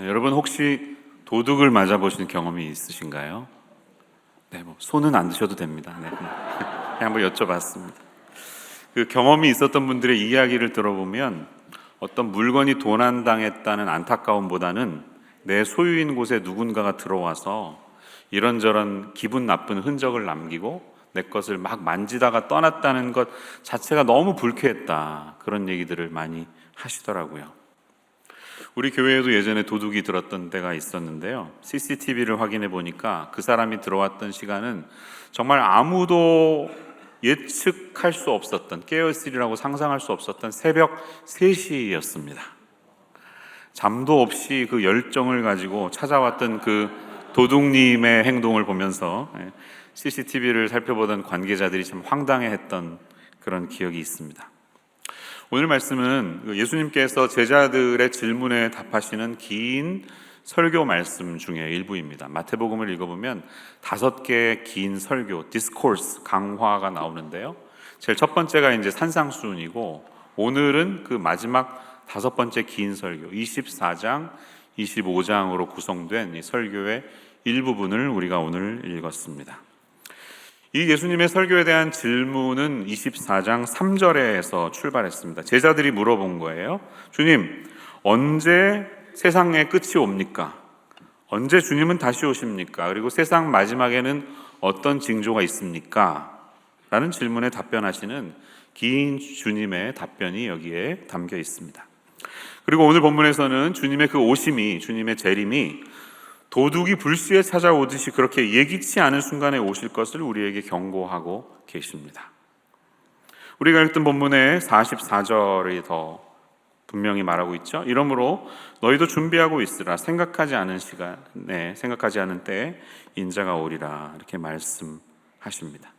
여러분 혹시 도둑을 맞아보신 경험이 있으신가요? 네, 손은 안 드셔도 됩니다. 네, 그냥 한번 여쭤봤습니다. 그 경험이 있었던 분들의 이야기를 들어보면 어떤 물건이 도난당했다는 안타까움보다는 내 소유인 곳에 누군가가 들어와서 이런저런 기분 나쁜 흔적을 남기고 내 것을 막 만지다가 떠났다는 것 자체가 너무 불쾌했다, 그런 얘기들을 많이 하시더라고요. 우리 교회에도 예전에 도둑이 들었던 때가 있었는데요, CCTV를 확인해 보니까 그 사람이 들어왔던 시간은 정말 아무도 예측할 수 없었던, 깨어있으리라고 상상할 수 없었던 새벽 3시였습니다. 잠도 없이 그 열정을 가지고 찾아왔던 그 도둑님의 행동을 보면서 CCTV를 살펴보던 관계자들이 참 황당해했던 그런 기억이 있습니다. 오늘 말씀은 예수님께서 제자들의 질문에 답하시는 긴 설교 말씀 중에 일부입니다. 마태복음을 읽어보면 5개의 긴 설교, 디스코스, 강화가 나오는데요, 제일 첫 번째가 이제 산상수훈이고, 오늘은 그 마지막 5번째 긴 설교 24장, 25장으로 구성된 이 설교의 일부분을 우리가 오늘 읽었습니다. 이 예수님의 설교에 대한 질문은 24장 3절에서 출발했습니다. 제자들이 물어본 거예요. 주님, 언제 세상의 끝이 옵니까? 언제 주님은 다시 오십니까? 그리고 세상 마지막에는 어떤 징조가 있습니까? 라는 질문에 답변하시는 긴 주님의 답변이 여기에 담겨 있습니다. 그리고 오늘 본문에서는 주님의 그 오심이, 주님의 재림이 도둑이 불시에 찾아오듯이 그렇게 예기치 않은 순간에 오실 것을 우리에게 경고하고 계십니다. 우리가 읽던 본문의 44절이 더 분명히 말하고 있죠. 이러므로 너희도 준비하고 있으라. 생각하지 않은 시간에, 생각하지 않은 때에 인자가 오리라. 이렇게 말씀하십니다.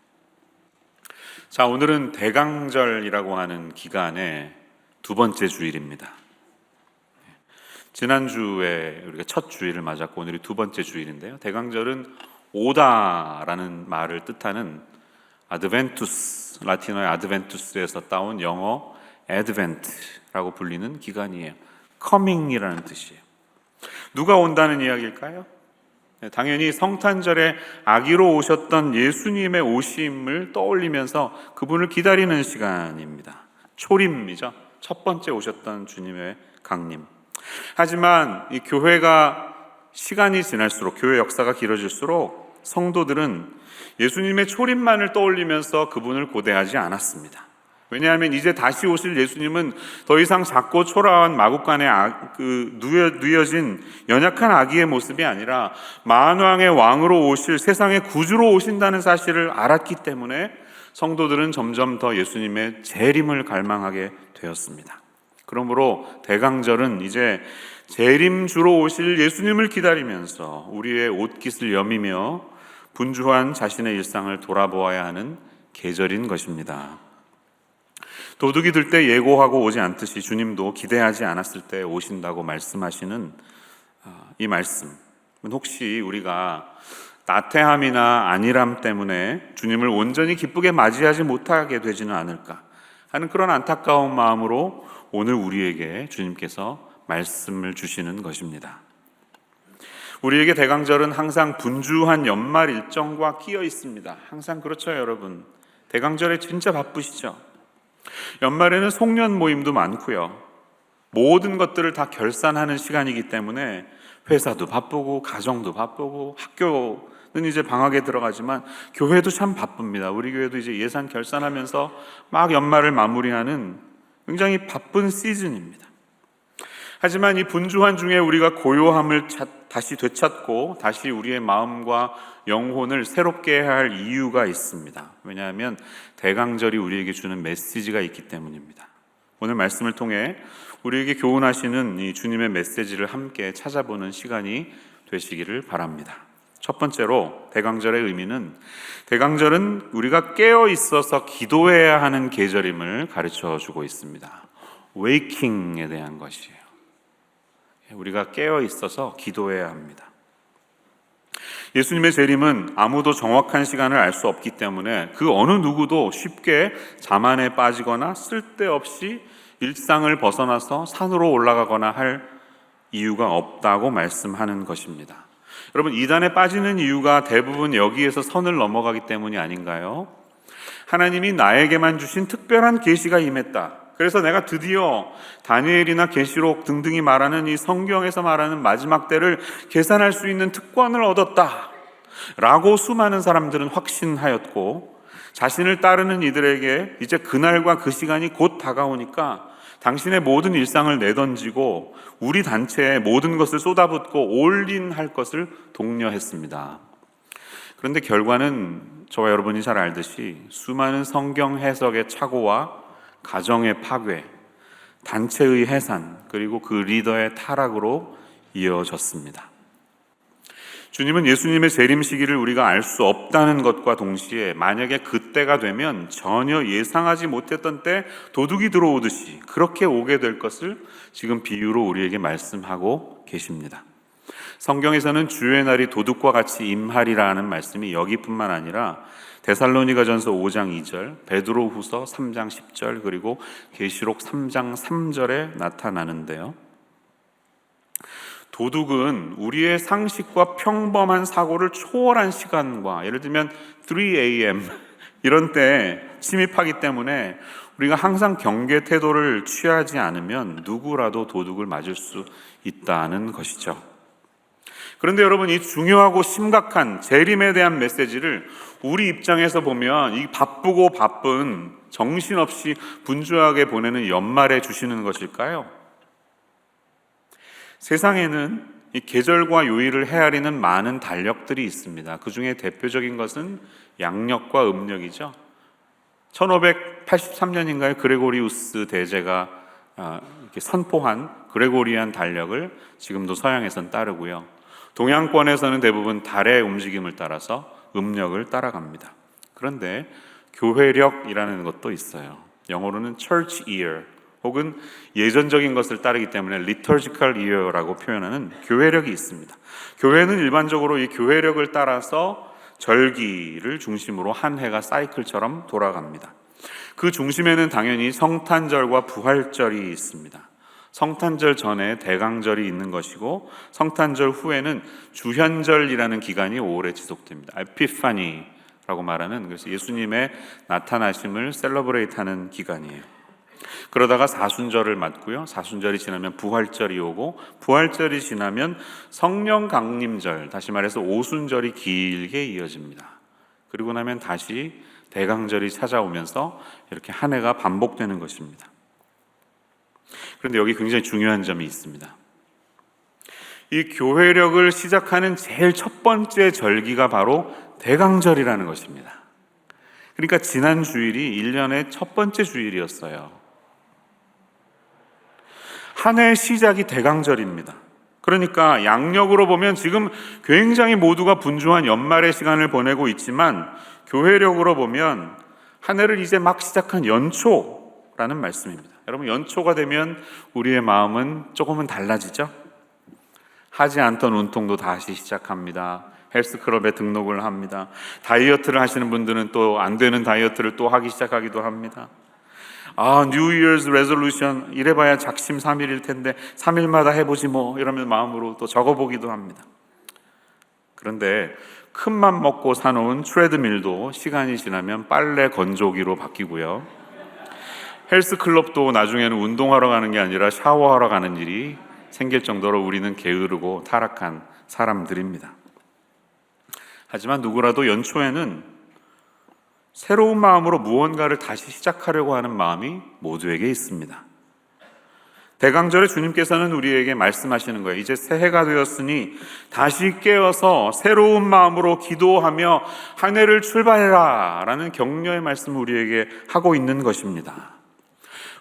자, 오늘은 대강절이라고 하는 기간의 2번째 주일입니다. 지난주에 우리가 첫 주일을 맞았고 오늘이 2번째 주일인데요, 대강절은 오다라는 말을 뜻하는 아드벤투스, 라틴어의 아드벤투스에서 따온 영어 애드벤트라고 불리는 기간이에요. 커밍이라는 뜻이에요. 누가 온다는 이야기일까요? 당연히 성탄절에 아기로 오셨던 예수님의 오심을 떠올리면서 그분을 기다리는 시간입니다. 초림이죠. 첫 번째 오셨던 주님의 강림. 하지만 이 교회가 시간이 지날수록, 교회 역사가 길어질수록 성도들은 예수님의 초림만을 떠올리면서 그분을 고대하지 않았습니다. 왜냐하면 이제 다시 오실 예수님은 더 이상 작고 초라한 마구간에 누여진 연약한 아기의 모습이 아니라 만왕의 왕으로 오실, 세상의 구주로 오신다는 사실을 알았기 때문에 성도들은 점점 더 예수님의 재림을 갈망하게 되었습니다. 그러므로 대강절은 이제 재림주로 오실 예수님을 기다리면서 우리의 옷깃을 여미며 분주한 자신의 일상을 돌아보아야 하는 계절인 것입니다. 도둑이 들 때 예고하고 오지 않듯이 주님도 기대하지 않았을 때 오신다고 말씀하시는 이 말씀은 혹시 우리가 나태함이나 안일함 때문에 주님을 온전히 기쁘게 맞이하지 못하게 되지는 않을까 하는 그런 안타까운 마음으로 오늘 우리에게 주님께서 말씀을 주시는 것입니다. 우리에게 대강절은 항상 분주한 연말 일정과 끼어 있습니다. 항상 그렇죠, 여러분. 대강절에 진짜 바쁘시죠? 연말에는 송년 모임도 많고요, 모든 것들을 다 결산하는 시간이기 때문에 회사도 바쁘고 가정도 바쁘고 학교는 이제 방학에 들어가지만 교회도 참 바쁩니다. 우리 교회도 이제 예산 결산하면서 막 연말을 마무리하는 굉장히 바쁜 시즌입니다. 하지만 이 분주한 중에 우리가 고요함을 다시 되찾고 다시 우리의 마음과 영혼을 새롭게 할 이유가 있습니다. 왜냐하면 대강절이 우리에게 주는 메시지가 있기 때문입니다. 오늘 말씀을 통해 우리에게 교훈하시는 이 주님의 메시지를 함께 찾아보는 시간이 되시기를 바랍니다. 첫 번째로 대강절의 의미는, 대강절은 우리가 깨어 있어서 기도해야 하는 계절임을 가르쳐 주고 있습니다. 웨이킹에 대한 것이에요. 우리가 깨어 있어서 기도해야 합니다. 예수님의 재림은 아무도 정확한 시간을 알 수 없기 때문에 그 어느 누구도 쉽게 자만에 빠지거나 쓸데없이 일상을 벗어나서 산으로 올라가거나 할 이유가 없다고 말씀하는 것입니다. 여러분, 이단에 빠지는 이유가 대부분 여기에서 선을 넘어가기 때문이 아닌가요? 하나님이 나에게만 주신 특별한 계시가 임했다. 그래서 내가 드디어 다니엘이나 계시록 등등이 말하는 이 성경에서 말하는 마지막 때를 계산할 수 있는 특권을 얻었다 라고 수많은 사람들은 확신하였고, 자신을 따르는 이들에게 이제 그날과 그 시간이 곧 다가오니까 당신의 모든 일상을 내던지고 우리 단체에 모든 것을 쏟아붓고 올인할 것을 독려했습니다. 그런데 결과는 저와 여러분이 잘 알듯이 수많은 성경 해석의 착오와 가정의 파괴, 단체의 해산, 그리고 그 리더의 타락으로 이어졌습니다. 주님은 예수님의 재림 시기를 우리가 알 수 없다는 것과 동시에 만약에 그때가 되면 전혀 예상하지 못했던 때 도둑이 들어오듯이 그렇게 오게 될 것을 지금 비유로 우리에게 말씀하고 계십니다. 성경에서는 주의 날이 도둑과 같이 임하리라는 말씀이 여기뿐만 아니라 데살로니가전서 5장 2절, 베드로후서 3장 10절, 그리고 계시록 3장 3절에 나타나는데요. 도둑은 우리의 상식과 평범한 사고를 초월한 시간과, 예를 들면 3 a.m. 이런 때 침입하기 때문에 우리가 항상 경계 태도를 취하지 않으면 누구라도 도둑을 맞을 수 있다는 것이죠. 그런데 여러분, 이 중요하고 심각한 재림에 대한 메시지를 우리 입장에서 보면 이 바쁘고 바쁜 정신없이 분주하게 보내는 연말에 주시는 것일까요? 세상에는 이 계절과 요일을 헤아리는 많은 달력들이 있습니다. 그 중에 대표적인 것은 양력과 음력이죠. 1583년인가요? 그레고리우스 대제가 이렇게 선포한 그레고리안 달력을 지금도 서양에선 따르고요. 동양권에서는 대부분 달의 움직임을 따라서 음력을 따라갑니다. 그런데 교회력이라는 것도 있어요. 영어로는 church year, 혹은 예전적인 것을 따르기 때문에 liturgical year라고 표현하는 교회력이 있습니다. 교회는 일반적으로 이 교회력을 따라서 절기를 중심으로 한 해가 사이클처럼 돌아갑니다. 그 중심에는 당연히 성탄절과 부활절이 있습니다. 성탄절 전에 대강절이 있는 것이고, 성탄절 후에는 주현절이라는 기간이 오래 지속됩니다. 에피파니라고 말하는, 그래서 예수님의 나타나심을 셀러브레이트하는 기간이에요. 그러다가 사순절을 맞고요. 사순절이 지나면 부활절이 오고, 부활절이 지나면 성령 강림절, 다시 말해서 오순절이 길게 이어집니다. 그리고 나면 다시 대강절이 찾아오면서 이렇게 한 해가 반복되는 것입니다. 그런데 여기 굉장히 중요한 점이 있습니다. 이 교회력을 시작하는 제일 첫 번째 절기가 바로 대강절이라는 것입니다. 그러니까 지난 주일이 1년의 첫 번째 주일이었어요. 한 해의 시작이 대강절입니다. 그러니까 양력으로 보면 지금 굉장히 모두가 분주한 연말의 시간을 보내고 있지만, 교회력으로 보면 한 해를 이제 막 시작한 연초라는 말씀입니다. 여러분, 연초가 되면 우리의 마음은 조금은 달라지죠? 하지 않던 운동도 다시 시작합니다. 헬스클럽에 등록을 합니다. 다이어트를 하시는 분들은 또 안 되는 다이어트를 또 하기 시작하기도 합니다. New Year's Resolution, 이래봐야 작심 3일일 텐데 3일마다 해보지 뭐, 이러면 마음으로 또 적어보기도 합니다. 그런데 큰맘 먹고 사놓은 트레드밀도 시간이 지나면 빨래 건조기로 바뀌고요. 헬스클럽도 나중에는 운동하러 가는 게 아니라 샤워하러 가는 일이 생길 정도로 우리는 게으르고 타락한 사람들입니다. 하지만 누구라도 연초에는 새로운 마음으로 무언가를 다시 시작하려고 하는 마음이 모두에게 있습니다. 대강절에 주님께서는 우리에게 말씀하시는 거예요. 이제 새해가 되었으니 다시 깨어서 새로운 마음으로 기도하며 한 해를 출발해라 라는 격려의 말씀을 우리에게 하고 있는 것입니다.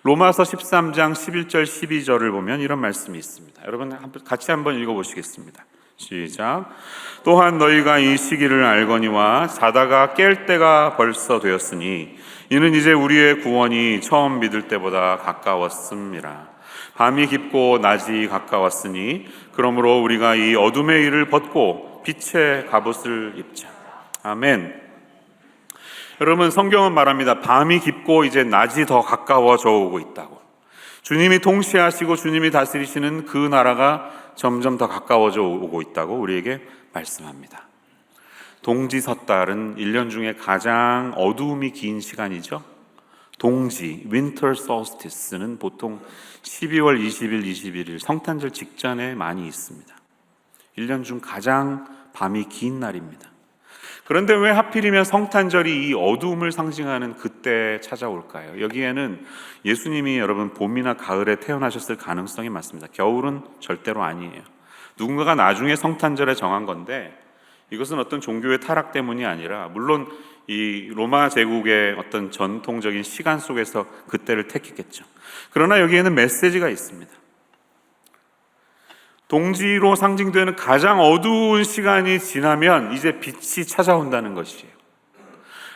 로마서 13장 11절 12절을 보면 이런 말씀이 있습니다. 여러분 같이 한번 읽어보시겠습니다. 시작. 또한 너희가 이 시기를 알거니와 자다가 깰 때가 벌써 되었으니 이는 이제 우리의 구원이 처음 믿을 때보다 가까웠음이라. 밤이 깊고 낮이 가까웠으니 그러므로 우리가 이 어둠의 일을 벗고 빛의 갑옷을 입자. 아멘. 여러분, 성경은 말합니다. 밤이 깊고 이제 낮이 더 가까워져 오고 있다고. 주님이 통치하시고 주님이 다스리시는 그 나라가 점점 더 가까워져 오고 있다고 우리에게 말씀합니다. 동지섣달은 1년 중에 가장 어두움이 긴 시간이죠. 동지, Winter Solstice는 보통 12월 20일, 21일 성탄절 직전에 많이 있습니다. 1년 중 가장 밤이 긴 날입니다. 그런데 왜 하필이면 성탄절이 이 어두움을 상징하는 그때 찾아올까요? 여기에는 예수님이 여러분 봄이나 가을에 태어나셨을 가능성이 많습니다. 겨울은 절대로 아니에요. 누군가가 나중에 성탄절에 정한 건데 이것은 어떤 종교의 타락 때문이 아니라 물론 이 로마 제국의 어떤 전통적인 시간 속에서 그때를 택했겠죠. 그러나 여기에는 메시지가 있습니다. 동지로 상징되는 가장 어두운 시간이 지나면 이제 빛이 찾아온다는 것이에요.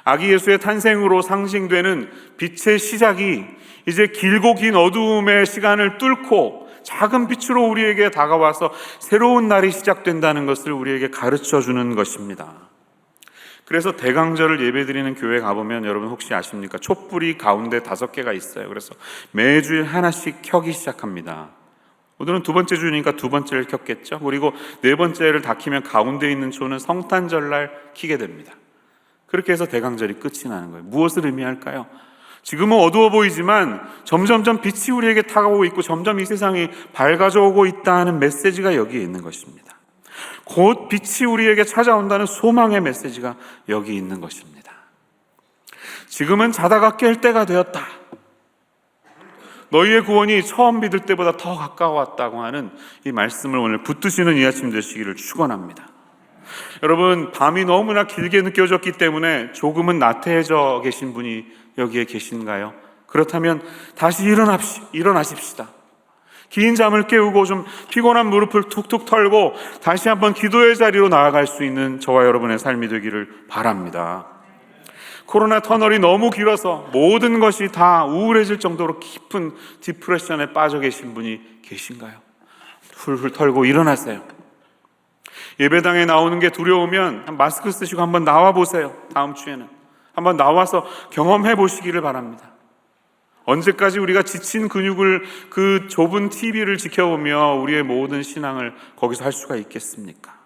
아기 예수의 탄생으로 상징되는 빛의 시작이 이제 길고 긴 어두움의 시간을 뚫고 작은 빛으로 우리에게 다가와서 새로운 날이 시작된다는 것을 우리에게 가르쳐 주는 것입니다. 그래서 대강절을 예배드리는 교회 가보면 여러분 혹시 아십니까? 촛불이 가운데 5개가 있어요. 그래서 매주일 하나씩 켜기 시작합니다. 오늘은 2번째 주니까 2번째를 켰겠죠. 그리고 4번째를 다 켜면 가운데 있는 초는 성탄절날 켜게 됩니다. 그렇게 해서 대강절이 끝이 나는 거예요. 무엇을 의미할까요? 지금은 어두워 보이지만 점점점 빛이 우리에게 다가오고 있고 점점 이 세상이 밝아져 오고 있다는 메시지가 여기에 있는 것입니다. 곧 빛이 우리에게 찾아온다는 소망의 메시지가 여기 있는 것입니다. 지금은 자다가 깰 때가 되었다. 너희의 구원이 처음 믿을 때보다 더 가까워왔다고 하는 이 말씀을 오늘 붙드시는 이 아침 되시기를 축원합니다. 여러분, 밤이 너무나 길게 느껴졌기 때문에 조금은 나태해져 계신 분이 여기에 계신가요? 그렇다면 다시 일어나십시다. 긴 잠을 깨우고 좀 피곤한 무릎을 툭툭 털고 다시 한번 기도의 자리로 나아갈 수 있는 저와 여러분의 삶이 되기를 바랍니다. 코로나 터널이 너무 길어서 모든 것이 다 우울해질 정도로 깊은 디프레션에 빠져 계신 분이 계신가요? 훌훌 털고 일어나세요. 예배당에 나오는 게 두려우면 마스크 쓰시고 한번 나와 보세요. 다음 주에는 한번 나와서 경험해 보시기를 바랍니다. 언제까지 우리가 지친 근육을 그 좁은 TV를 지켜보며 우리의 모든 신앙을 거기서 할 수가 있겠습니까?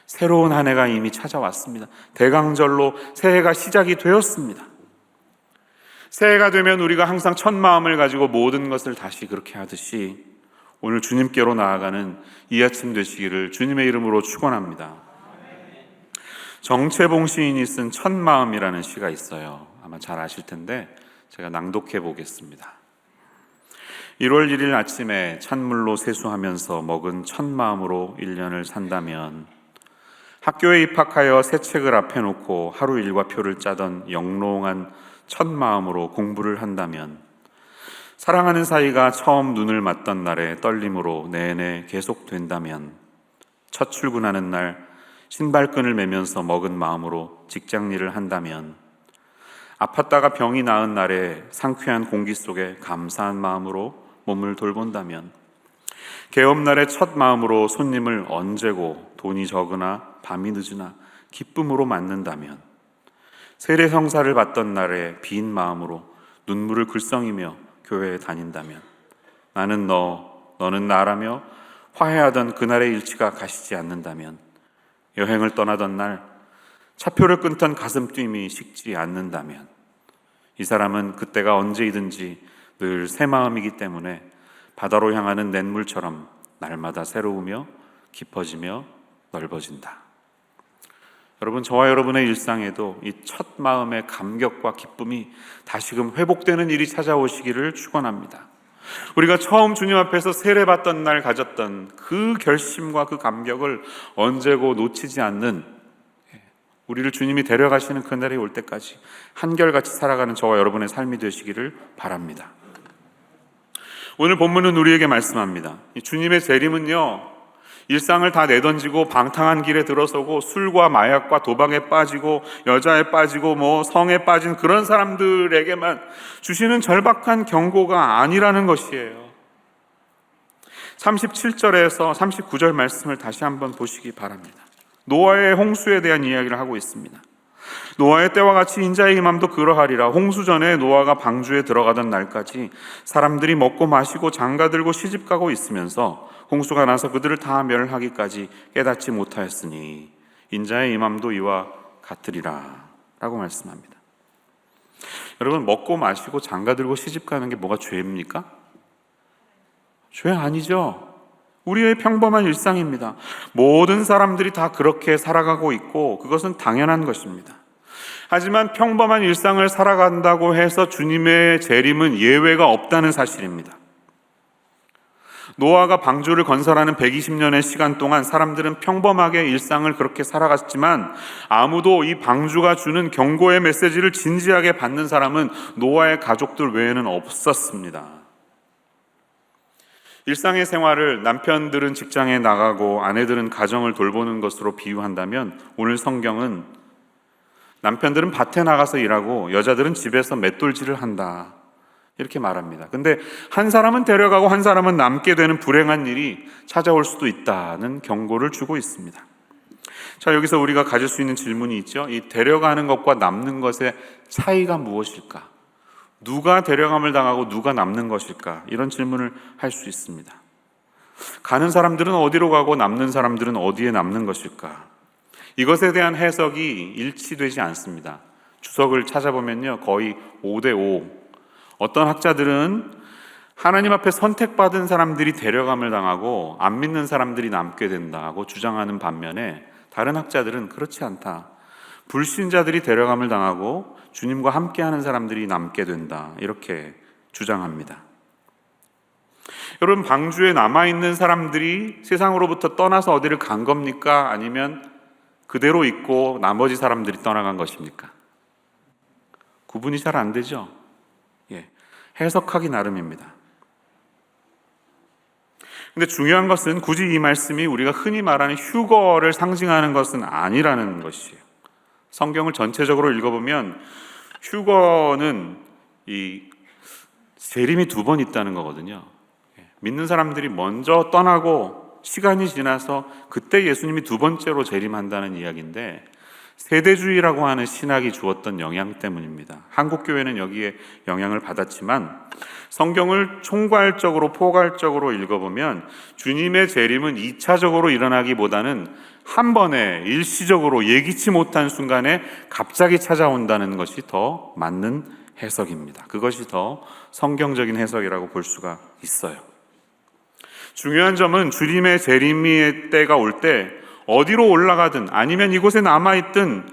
새로운 한 해가 이미 찾아왔습니다. 대강절로 새해가 시작이 되었습니다. 새해가 되면 우리가 항상 첫 마음을 가지고 모든 것을 다시 그렇게 하듯이 오늘 주님께로 나아가는 이 아침 되시기를 주님의 이름으로 축원합니다. 정채봉 시인이 쓴 첫 마음이라는 시가 있어요. 아마 잘 아실 텐데 제가 낭독해 보겠습니다. 1월 1일 아침에 찬물로 세수하면서 먹은 첫 마음으로 1년을 산다면, 학교에 입학하여 새 책을 앞에 놓고 하루 일과표를 짜던 영롱한 첫 마음으로 공부를 한다면, 사랑하는 사이가 처음 눈을 맞던 날의 떨림으로 내내 계속된다면, 첫 출근하는 날 신발끈을 매면서 먹은 마음으로 직장일을 한다면, 아팠다가 병이 나은 날에 상쾌한 공기 속에 감사한 마음으로 몸을 돌본다면, 개업날의 첫 마음으로 손님을 언제고 돈이 적으나 밤이 늦으나 기쁨으로 맞는다면, 세례성사를 받던 날에 빈 마음으로 눈물을 글썽이며 교회에 다닌다면, 나는 너는 나라며 화해하던 그날의 일치가 가시지 않는다면, 여행을 떠나던 날 차표를 끊던 가슴 뛰임이 식지 않는다면, 이 사람은 그때가 언제이든지 늘 새 마음이기 때문에 바다로 향하는 냇물처럼 날마다 새로우며 깊어지며 넓어진다. 여러분, 저와 여러분의 일상에도 이 첫 마음의 감격과 기쁨이 다시금 회복되는 일이 찾아오시기를 축원합니다. 우리가 처음 주님 앞에서 세례받던 날 가졌던 그 결심과 그 감격을 언제고 놓치지 않는, 우리를 주님이 데려가시는 그날이 올 때까지 한결같이 살아가는 저와 여러분의 삶이 되시기를 바랍니다. 오늘 본문은 우리에게 말씀합니다. 주님의 재림은요, 일상을 다 내던지고 방탕한 길에 들어서고 술과 마약과 도박에 빠지고 여자에 빠지고 성에 빠진 그런 사람들에게만 주시는 절박한 경고가 아니라는 것이에요. 37절에서 39절 말씀을 다시 한번 보시기 바랍니다. 노아의 홍수에 대한 이야기를 하고 있습니다. 노아의 때와 같이 인자의 임함도 그러하리라. 홍수 전에 노아가 방주에 들어가던 날까지 사람들이 먹고 마시고 장가들고 시집가고 있으면서 홍수가 나서 그들을 다 멸하기까지 깨닫지 못하였으니 인자의 임함도 이와 같으리라 라고 말씀합니다. 여러분, 먹고 마시고 장가들고 시집가는 게 뭐가 죄입니까? 죄 아니죠. 우리의 평범한 일상입니다. 모든 사람들이 다 그렇게 살아가고 있고 그것은 당연한 것입니다. 하지만 평범한 일상을 살아간다고 해서 주님의 재림은 예외가 없다는 사실입니다. 노아가 방주를 건설하는 120년의 시간 동안 사람들은 평범하게 일상을 그렇게 살아갔지만 아무도 이 방주가 주는 경고의 메시지를 진지하게 받는 사람은 노아의 가족들 외에는 없었습니다. 일상의 생활을 남편들은 직장에 나가고 아내들은 가정을 돌보는 것으로 비유한다면 오늘 성경은 남편들은 밭에 나가서 일하고 여자들은 집에서 맷돌질을 한다 이렇게 말합니다. 근데 한 사람은 데려가고 한 사람은 남게 되는 불행한 일이 찾아올 수도 있다는 경고를 주고 있습니다. 자, 여기서 우리가 가질 수 있는 질문이 있죠. 이 데려가는 것과 남는 것의 차이가 무엇일까? 누가 데려감을 당하고 누가 남는 것일까? 이런 질문을 할 수 있습니다. 가는 사람들은 어디로 가고 남는 사람들은 어디에 남는 것일까? 이것에 대한 해석이 일치되지 않습니다. 주석을 찾아보면요, 거의 5대5. 어떤 학자들은 하나님 앞에 선택받은 사람들이 데려감을 당하고 안 믿는 사람들이 남게 된다고 주장하는 반면에 다른 학자들은 그렇지 않다. 불신자들이 데려감을 당하고 주님과 함께하는 사람들이 남게 된다 이렇게 주장합니다. 여러분, 방주에 남아있는 사람들이 세상으로부터 떠나서 어디를 간 겁니까? 아니면 그대로 있고 나머지 사람들이 떠나간 것입니까? 구분이 잘 안 되죠? 해석하기 나름입니다. 근데 중요한 것은 굳이 이 말씀이 우리가 흔히 말하는 휴거를 상징하는 것은 아니라는 것이에요. 성경을 전체적으로 읽어보면 휴거는 이 재림이 2번 있다는 거거든요. 믿는 사람들이 먼저 떠나고 시간이 지나서 그때 예수님이 2번째로 재림한다는 이야기인데 세대주의라고 하는 신학이 주었던 영향 때문입니다. 한국교회는 여기에 영향을 받았지만 성경을 총괄적으로 포괄적으로 읽어보면 주님의 재림은 2차적으로 일어나기보다는 한 번에 일시적으로 예기치 못한 순간에 갑자기 찾아온다는 것이 더 맞는 해석입니다. 그것이 더 성경적인 해석이라고 볼 수가 있어요. 중요한 점은 주님의 재림의 때가 올 때 어디로 올라가든 아니면 이곳에 남아있든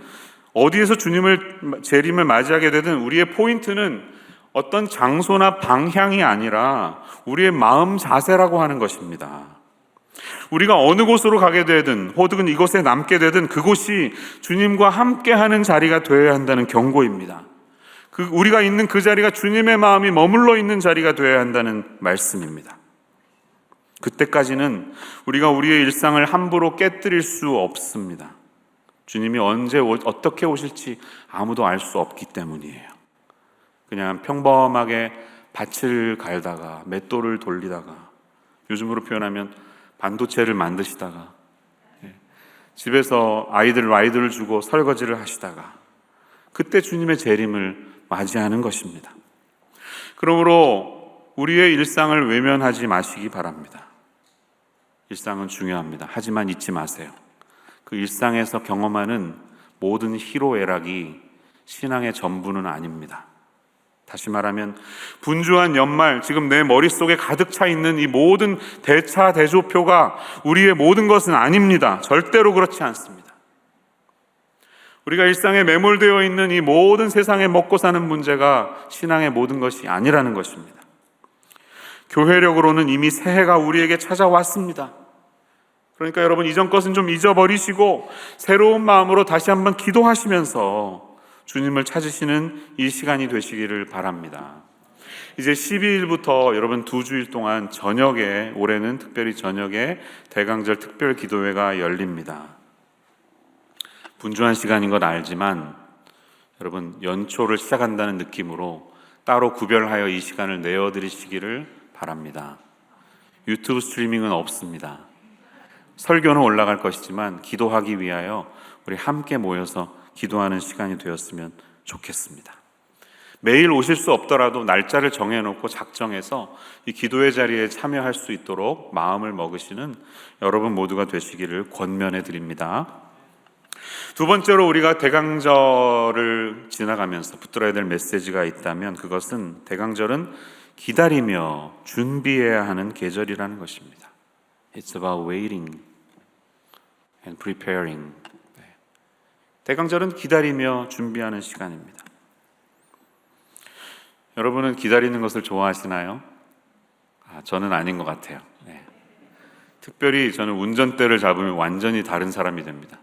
어디에서 주님을 재림을 맞이하게 되든 우리의 포인트는 어떤 장소나 방향이 아니라 우리의 마음 자세라고 하는 것입니다. 우리가 어느 곳으로 가게 되든 혹은 이곳에 남게 되든 그곳이 주님과 함께하는 자리가 되어야 한다는 경고입니다. 우리가 있는 그 자리가 주님의 마음이 머물러 있는 자리가 되어야 한다는 말씀입니다. 그때까지는 우리가 우리의 일상을 함부로 깨뜨릴 수 없습니다. 주님이 언제 어떻게 오실지 아무도 알 수 없기 때문이에요. 그냥 평범하게 밭을 갈다가 맷돌을 돌리다가 요즘으로 표현하면 반도체를 만드시다가 집에서 아이들을 주고 설거지를 하시다가 그때 주님의 재림을 맞이하는 것입니다. 그러므로 우리의 일상을 외면하지 마시기 바랍니다. 일상은 중요합니다. 하지만 잊지 마세요. 그 일상에서 경험하는 모든 희로애락이 신앙의 전부는 아닙니다. 다시 말하면 분주한 연말, 지금 내 머릿속에 가득 차 있는 이 모든 대차대조표가 우리의 모든 것은 아닙니다. 절대로 그렇지 않습니다. 우리가 일상에 매몰되어 있는 이 모든 세상에 먹고 사는 문제가 신앙의 모든 것이 아니라는 것입니다. 교회력으로는 이미 새해가 우리에게 찾아왔습니다. 그러니까 여러분, 이전 것은 좀 잊어버리시고 새로운 마음으로 다시 한번 기도하시면서 주님을 찾으시는 이 시간이 되시기를 바랍니다. 이제 12일부터 여러분 2주일 동안 저녁에, 올해는 특별히 저녁에 대강절 특별 기도회가 열립니다. 분주한 시간인 건 알지만 여러분, 연초를 시작한다는 느낌으로 따로 구별하여 이 시간을 내어드리시기를 바랍니다. 유튜브 스트리밍은 없습니다. 설교는 올라갈 것이지만 기도하기 위하여 우리 함께 모여서 기도하는 시간이 되었으면 좋겠습니다. 매일 오실 수 없더라도 날짜를 정해놓고 작정해서 이 기도의 자리에 참여할 수 있도록 마음을 먹으시는 여러분 모두가 되시기를 권면해 드립니다. 두 번째로 우리가 대강절을 지나가면서 붙들어야 될 메시지가 있다면 그것은 대강절은 기다리며 준비해야 하는 계절이라는 것입니다. It's about waiting and preparing. 대강절은 기다리며 준비하는 시간입니다. 여러분은 기다리는 것을 좋아하시나요? 저는 아닌 것 같아요. 특별히 저는 운전대를 잡으면 완전히 다른 사람이 됩니다.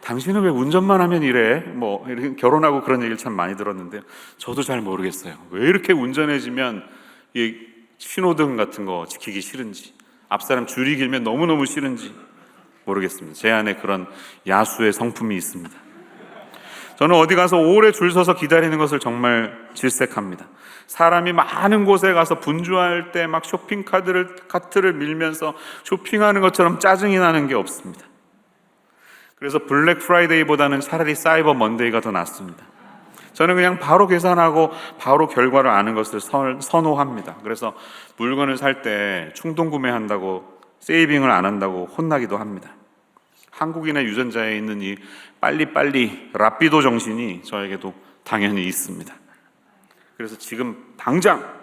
당신은 왜 운전만 하면 이래? 이렇게 결혼하고 그런 얘기를 참 많이 들었는데요. 저도 잘 모르겠어요. 왜 이렇게 운전해지면 이 신호등 같은 거 지키기 싫은지, 앞사람 줄이 길면 너무너무 싫은지 모르겠습니다. 제 안에 그런 야수의 성품이 있습니다. 저는 어디 가서 오래 줄 서서 기다리는 것을 정말 질색합니다. 사람이 많은 곳에 가서 분주할 때 막 카트를 밀면서 쇼핑하는 것처럼 짜증이 나는 게 없습니다. 그래서 블랙 프라이데이보다는 차라리 사이버 먼데이가 더 낫습니다. 저는 그냥 바로 계산하고 바로 결과를 아는 것을 선호합니다. 그래서 물건을 살 때 충동 구매한다고 세이빙을 안 한다고 혼나기도 합니다. 한국인의 유전자에 있는 이 빨리빨리 라피도 정신이 저에게도 당연히 있습니다. 그래서 지금 당장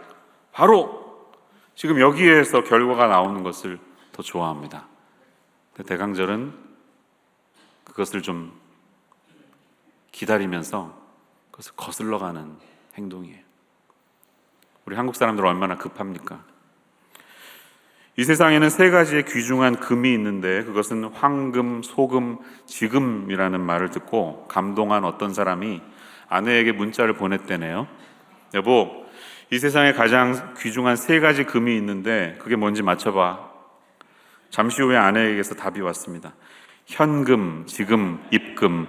바로 지금 여기에서 결과가 나오는 것을 더 좋아합니다. 대강절은 그것을 좀 기다리면서 그것을 거슬러가는 행동이에요. 우리 한국 사람들 얼마나 급합니까? 이 세상에는 세 가지의 귀중한 금이 있는데 그것은 황금, 소금, 지금이라는 말을 듣고 감동한 어떤 사람이 아내에게 문자를 보냈대네요. 여보, 이 세상에 가장 귀중한 세 가지 금이 있는데 그게 뭔지 맞춰봐. 잠시 후에 아내에게서 답이 왔습니다. 현금, 지금, 입금.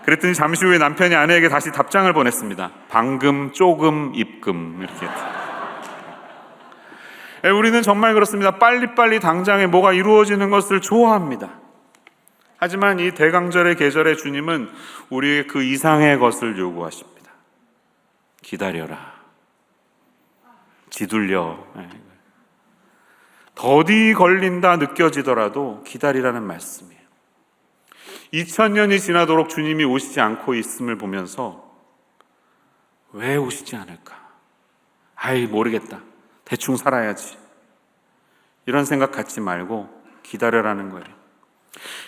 그랬더니 잠시 후에 남편이 아내에게 다시 답장을 보냈습니다. 방금, 조금, 입금. 이렇게. 우리는 정말 그렇습니다. 빨리빨리 당장에 뭐가 이루어지는 것을 좋아합니다. 하지만 이 대강절의 계절의 주님은 우리에게 그 이상의 것을 요구하십니다. 기다려라. 지둘려. 더디 걸린다 느껴지더라도 기다리라는 말씀이에요. 2000년이 지나도록 주님이 오시지 않고 있음을 보면서 왜 오시지 않을까? 모르겠다. 대충 살아야지. 이런 생각 갖지 말고 기다려라는 거예요.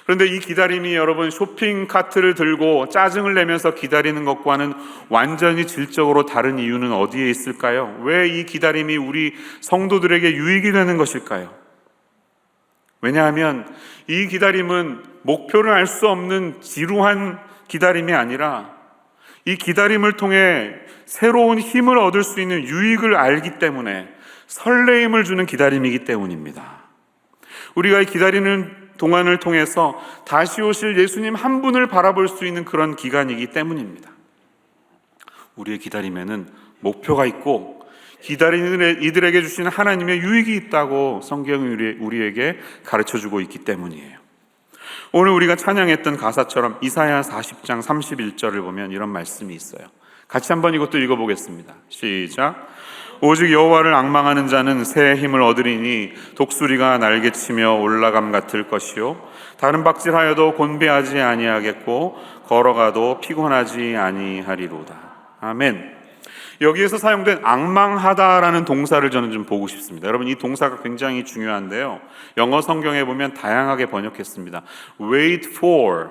그런데 이 기다림이 여러분 쇼핑 카트를 들고 짜증을 내면서 기다리는 것과는 완전히 질적으로 다른 이유는 어디에 있을까요? 왜 이 기다림이 우리 성도들에게 유익이 되는 것일까요? 왜냐하면 이 기다림은 목표를 알 수 없는 지루한 기다림이 아니라 이 기다림을 통해 새로운 힘을 얻을 수 있는 유익을 알기 때문에 설레임을 주는 기다림이기 때문입니다. 우리가 이 기다리는 동안을 통해서 다시 오실 예수님 한 분을 바라볼 수 있는 그런 기간이기 때문입니다. 우리의 기다림에는 목표가 있고 기다리는 이들에게 주시는 하나님의 유익이 있다고 성경이 우리에게 가르쳐주고 있기 때문이에요. 오늘 우리가 찬양했던 가사처럼 이사야 40장 31절을 보면 이런 말씀이 있어요. 같이 한번 이것도 읽어보겠습니다. 시작. 오직 여호와를 앙망하는 자는 새 힘을 얻으리니 독수리가 날개치며 올라감 같을 것이요 다른 박질하여도 곤배하지 아니하겠고 걸어가도 피곤하지 아니하리로다. 아멘. 여기에서 사용된 앙망하다라는 동사를 저는 좀 보고 싶습니다. 여러분 이 동사가 굉장히 중요한데요. 영어 성경에 보면 다양하게 번역했습니다. wait for,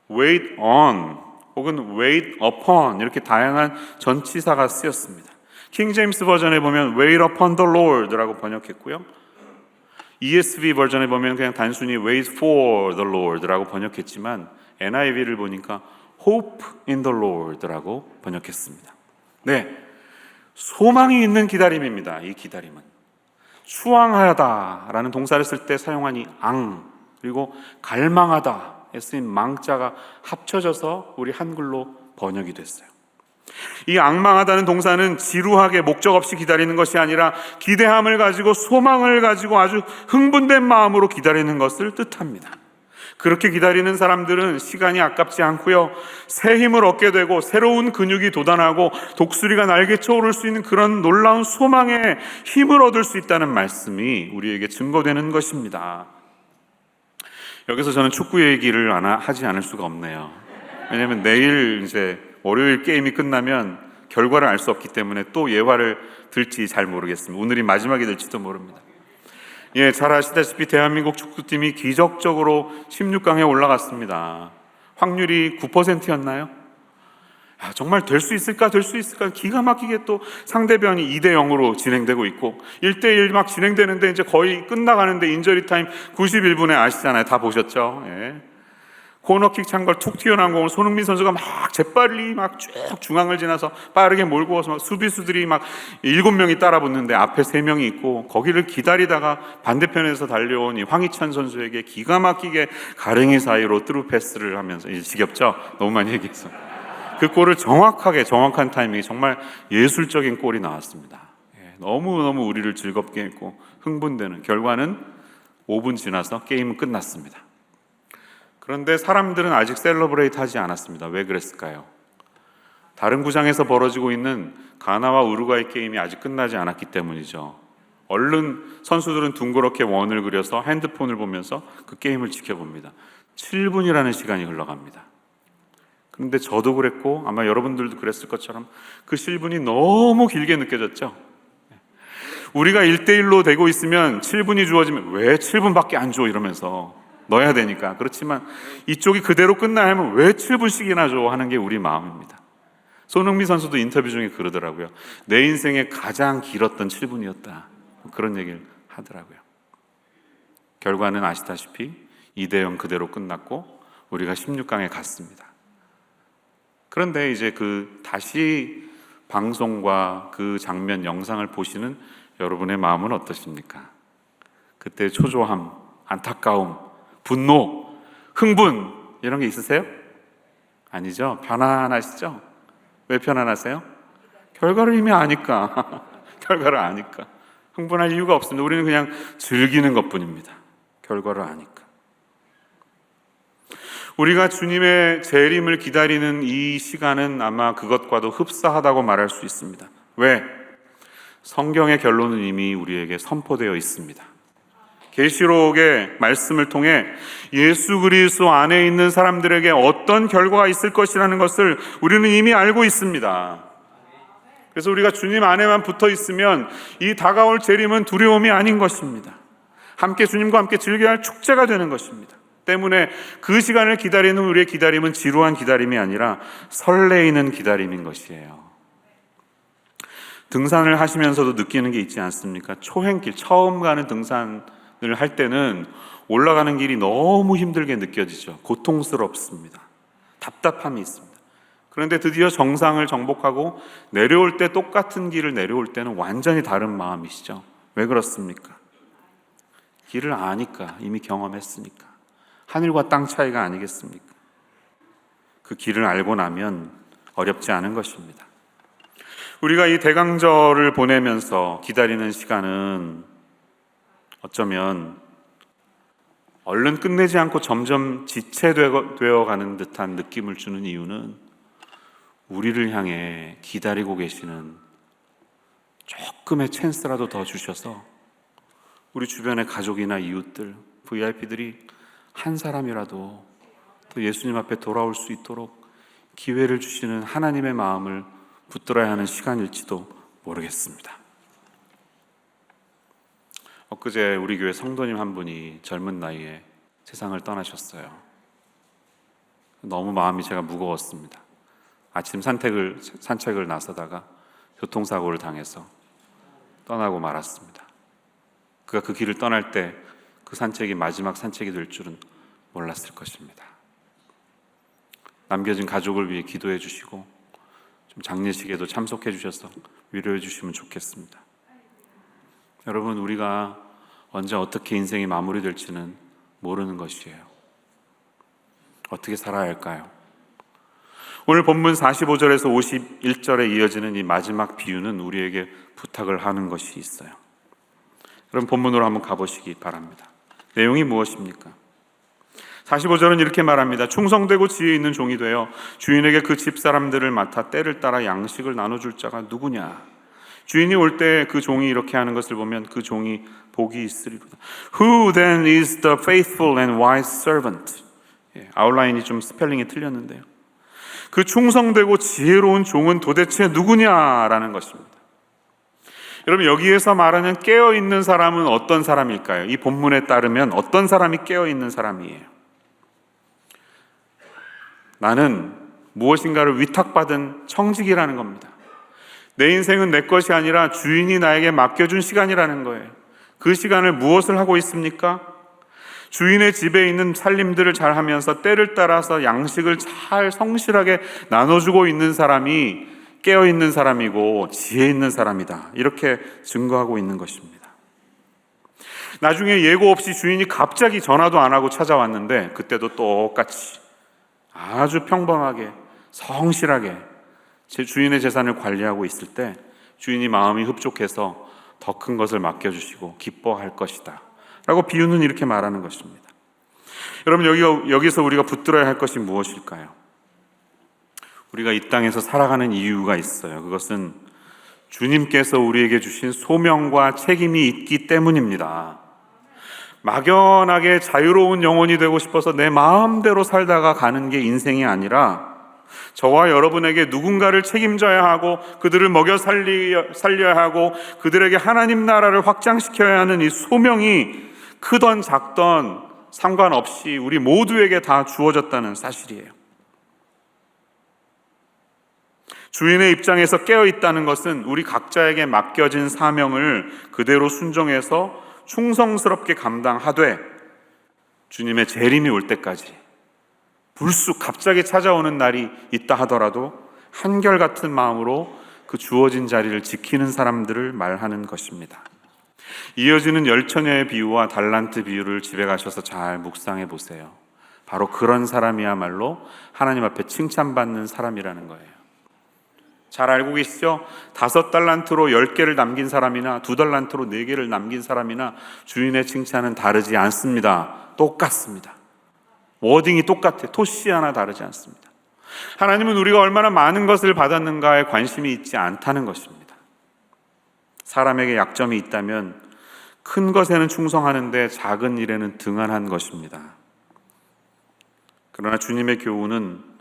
wait on 혹은 wait upon 이렇게 다양한 전치사가 쓰였습니다. 킹 제임스 버전에 보면 wait upon the Lord라고 번역했고요. ESV 버전에 보면 그냥 단순히 wait for the Lord라고 번역했지만 NIV를 보니까 hope in the Lord라고 번역했습니다. 네, 소망이 있는 기다림입니다. 이 기다림은 추앙하다라는 동사를 쓸 때 사용한 이 앙 그리고 갈망하다에 쓰인 망자가 합쳐져서 우리 한글로 번역이 됐어요. 이 앙망하다는 동사는 지루하게 목적 없이 기다리는 것이 아니라 기대함을 가지고 소망을 가지고 아주 흥분된 마음으로 기다리는 것을 뜻합니다. 그렇게 기다리는 사람들은 시간이 아깝지 않고요, 새 힘을 얻게 되고 새로운 근육이 돋아나고 독수리가 날개쳐 오를 수 있는 그런 놀라운 소망의 힘을 얻을 수 있다는 말씀이 우리에게 증거되는 것입니다. 여기서 저는 축구 얘기를 하지 않을 수가 없네요. 왜냐하면 내일 이제 월요일 게임이 끝나면 결과를 알 수 없기 때문에 또 예화를 들지 잘 모르겠습니다. 오늘이 마지막이 될지도 모릅니다. 예, 잘 아시다시피 대한민국 축구팀이 기적적으로 16강에 올라갔습니다. 확률이 9%였나요? 정말 될 수 있을까? 될 수 있을까? 기가 막히게 또 상대편이 2대0으로 진행되고 있고 1대1 막 진행되는데 이제 거의 끝나가는데 인저리 타임 91분에 아시잖아요. 다 보셨죠? 예. 코너킥 찬 걸 툭 튀어나온 공을 손흥민 선수가 막 재빨리 막 쭉 중앙을 지나서 빠르게 몰고 와서 막 수비수들이 막 7명이 따라 붙는데 앞에 3명이 있고 거기를 기다리다가 반대편에서 달려온 이 황희찬 선수에게 기가 막히게 가랭이 사이로 뚜루 패스를 하면서, 이제 지겹죠? 너무 많이 얘기해서 그 골을 정확한 타이밍에 정말 예술적인 골이 나왔습니다. 너무너무 우리를 즐겁게 했고 흥분되는, 결과는 5분 지나서 게임은 끝났습니다. 그런데 사람들은 아직 셀러브레이트 하지 않았습니다. 왜 그랬을까요? 다른 구장에서 벌어지고 있는 가나와 우루과이 게임이 아직 끝나지 않았기 때문이죠. 얼른 선수들은 둥그렇게 원을 그려서 핸드폰을 보면서 그 게임을 지켜봅니다. 7분이라는 시간이 흘러갑니다. 그런데 저도 그랬고 아마 여러분들도 그랬을 것처럼 그 7분이 너무 길게 느껴졌죠. 우리가 1대1로 되고 있으면 7분이 주어지면 왜 7분밖에 안 줘? 이러면서 넣어야 되니까. 그렇지만 이쪽이 그대로 끝나야 하면 왜 7분씩이나 줘? 하는 게 우리 마음입니다. 손흥민 선수도 인터뷰 중에 그러더라고요. 내 인생에 가장 길었던 7분이었다. 그런 얘기를 하더라고요. 결과는 아시다시피 2대0 그대로 끝났고 우리가 16강에 갔습니다. 그런데 이제 다시 방송과 그 장면 영상을 보시는 여러분의 마음은 어떠십니까? 그때 초조함, 안타까움, 분노, 흥분 이런 게 있으세요? 아니죠? 편안하시죠? 왜 편안하세요? 결과를 이미 아니까. 결과를 아니까 흥분할 이유가 없습니다. 우리는 그냥 즐기는 것뿐입니다. 결과를 아니까. 우리가 주님의 재림을 기다리는 이 시간은 아마 그것과도 흡사하다고 말할 수 있습니다. 왜? 성경의 결론은 이미 우리에게 선포되어 있습니다. 계시록의 말씀을 통해 예수 그리스도 안에 있는 사람들에게 어떤 결과가 있을 것이라는 것을 우리는 이미 알고 있습니다. 그래서 우리가 주님 안에만 붙어 있으면 이 다가올 재림은 두려움이 아닌 것입니다. 함께 주님과 함께 즐겨야 할 축제가 되는 것입니다. 때문에 그 시간을 기다리는 우리의 기다림은 지루한 기다림이 아니라 설레이는 기다림인 것이에요. 등산을 하시면서도 느끼는 게 있지 않습니까? 초행길, 처음 가는 등산을 할 때는 올라가는 길이 너무 힘들게 느껴지죠. 고통스럽습니다. 답답함이 있습니다. 그런데 드디어 정상을 정복하고 내려올 때 똑같은 길을 내려올 때는 완전히 다른 마음이시죠. 왜 그렇습니까? 길을 아니까, 이미 경험했으니까. 하늘과 땅 차이가 아니겠습니까? 그 길을 알고 나면 어렵지 않은 것입니다. 우리가 이 대강절을 보내면서 기다리는 시간은 어쩌면 얼른 끝내지 않고 점점 지체되어 가는 듯한 느낌을 주는 이유는 우리를 향해 기다리고 계시는 조금의 찬스라도 더 주셔서 우리 주변의 가족이나 이웃들, VIP들이 한 사람이라도 또 예수님 앞에 돌아올 수 있도록 기회를 주시는 하나님의 마음을 붙들어야 하는 시간일지도 모르겠습니다. 엊그제 우리 교회 성도님 한 분이 젊은 나이에 세상을 떠나셨어요. 너무 마음이 제가 무거웠습니다. 아침 산책을 나서다가 교통사고를 당해서 떠나고 말았습니다. 그가 그 길을 떠날 때 그 산책이 마지막 산책이 될 줄은 몰랐을 것입니다. 남겨진 가족을 위해 기도해 주시고 좀 장례식에도 참석해 주셔서 위로해 주시면 좋겠습니다. 여러분, 우리가 언제 어떻게 인생이 마무리될지는 모르는 것이에요. 어떻게 살아야 할까요? 오늘 본문 45절에서 51절에 이어지는 이 마지막 비유는 우리에게 부탁을 하는 것이 있어요. 그럼 본문으로 한번 가보시기 바랍니다. 내용이 무엇입니까? 45절은 이렇게 말합니다. 충성되고 지혜 있는 종이 되어 주인에게 그 집 사람들을 맡아 때를 따라 양식을 나눠줄 자가 누구냐. 주인이 올 때 그 종이 이렇게 하는 것을 보면 그 종이 복이 있으리로다. Who then is the faithful and wise servant? 아웃라인이 좀 스펠링이 틀렸는데요. 그 충성되고 지혜로운 종은 도대체 누구냐라는 것입니다. 여러분, 여기에서 말하는 깨어있는 사람은 어떤 사람일까요? 이 본문에 따르면 어떤 사람이 깨어있는 사람이에요? 나는 무엇인가를 위탁받은 청직이라는 겁니다. 내 인생은 내 것이 아니라 주인이 나에게 맡겨준 시간이라는 거예요. 그 시간을 무엇을 하고 있습니까? 주인의 집에 있는 살림들을 잘 하면서 때를 따라서 양식을 잘 성실하게 나눠주고 있는 사람이 깨어있는 사람이고 지혜 있는 사람이다, 이렇게 증거하고 있는 것입니다. 나중에 예고 없이 주인이 갑자기 전화도 안 하고 찾아왔는데 그때도 똑같이 아주 평범하게 성실하게 제 주인의 재산을 관리하고 있을 때 주인이 마음이 흡족해서 더 큰 것을 맡겨주시고 기뻐할 것이다 라고 비유는 이렇게 말하는 것입니다. 여러분, 여기서 우리가 붙들어야 할 것이 무엇일까요? 우리가 이 땅에서 살아가는 이유가 있어요. 그것은 주님께서 우리에게 주신 소명과 책임이 있기 때문입니다. 막연하게 자유로운 영혼이 되고 싶어서 내 마음대로 살다가 가는 게 인생이 아니라 저와 여러분에게 누군가를 책임져야 하고 그들을 먹여 살려야 하고 그들에게 하나님 나라를 확장시켜야 하는 이 소명이 크던 작던 상관없이 우리 모두에게 다 주어졌다는 사실이에요. 주인의 입장에서 깨어있다는 것은 우리 각자에게 맡겨진 사명을 그대로 순종해서 충성스럽게 감당하되 주님의 재림이 올 때까지 불쑥 갑자기 찾아오는 날이 있다 하더라도 한결같은 마음으로 그 주어진 자리를 지키는 사람들을 말하는 것입니다. 이어지는 열처녀의 비유와 달란트 비유를 집에 가셔서 잘 묵상해 보세요. 바로 그런 사람이야말로 하나님 앞에 칭찬받는 사람이라는 거예요. 잘 알고 계시죠? 5달란트로 10개를 남긴 사람이나 2달란트로 4개를 남긴 사람이나 주인의 칭찬은 다르지 않습니다. 똑같습니다. 워딩이 똑같아요. 토시 하나 다르지 않습니다. 하나님은 우리가 얼마나 많은 것을 받았는가에 관심이 있지 않다는 것입니다. 사람에게 약점이 있다면 큰 것에는 충성하는데 작은 일에는 등한한 것입니다. 그러나 주님의 교훈은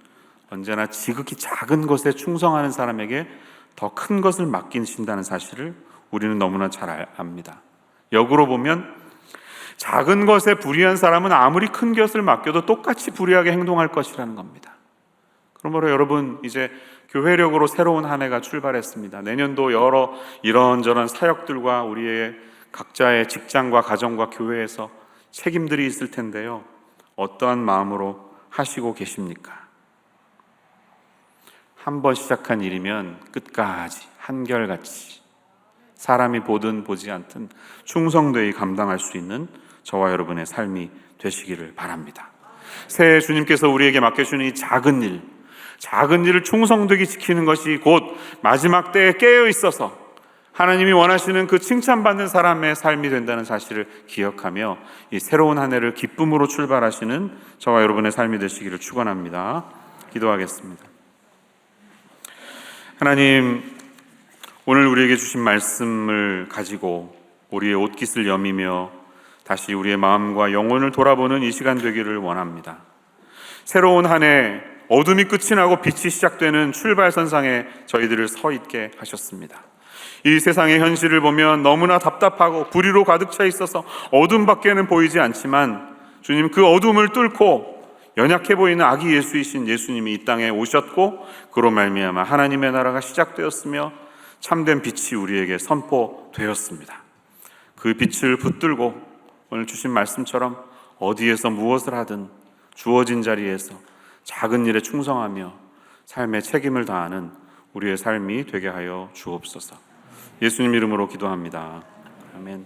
언제나 지극히 작은 것에 충성하는 사람에게 더 큰 것을 맡기신다는 사실을 우리는 너무나 잘 압니다. 역으로 보면 작은 것에 불의한 사람은 아무리 큰 것을 맡겨도 똑같이 불의하게 행동할 것이라는 겁니다. 그러므로 여러분, 이제 교회력으로 새로운 한 해가 출발했습니다. 내년도 여러 이런저런 사역들과 우리의 각자의 직장과 가정과 교회에서 책임들이 있을 텐데요, 어떠한 마음으로 하시고 계십니까? 한번 시작한 일이면 끝까지 한결같이 사람이 보든 보지 않든 충성되이 감당할 수 있는 저와 여러분의 삶이 되시기를 바랍니다. 새해 주님께서 우리에게 맡겨주는 이 작은 일을 충성되게 지키는 것이 곧 마지막 때에 깨어 있어서 하나님이 원하시는 그 칭찬받는 사람의 삶이 된다는 사실을 기억하며 이 새로운 한 해를 기쁨으로 출발하시는 저와 여러분의 삶이 되시기를 축원합니다. 기도하겠습니다. 하나님, 오늘 우리에게 주신 말씀을 가지고 우리의 옷깃을 여미며 다시 우리의 마음과 영혼을 돌아보는 이 시간 되기를 원합니다. 새로운 한 해, 어둠이 끝이 나고 빛이 시작되는 출발선상에 저희들을 서 있게 하셨습니다. 이 세상의 현실을 보면 너무나 답답하고 불의로 가득 차 있어서 어둠밖에는 보이지 않지만 주님, 그 어둠을 뚫고 연약해 보이는 아기 예수이신 예수님이 이 땅에 오셨고 그로 말미암아 하나님의 나라가 시작되었으며 참된 빛이 우리에게 선포되었습니다. 그 빛을 붙들고 오늘 주신 말씀처럼 어디에서 무엇을 하든 주어진 자리에서 작은 일에 충성하며 삶의 책임을 다하는 우리의 삶이 되게 하여 주옵소서. 예수님 이름으로 기도합니다. 아멘.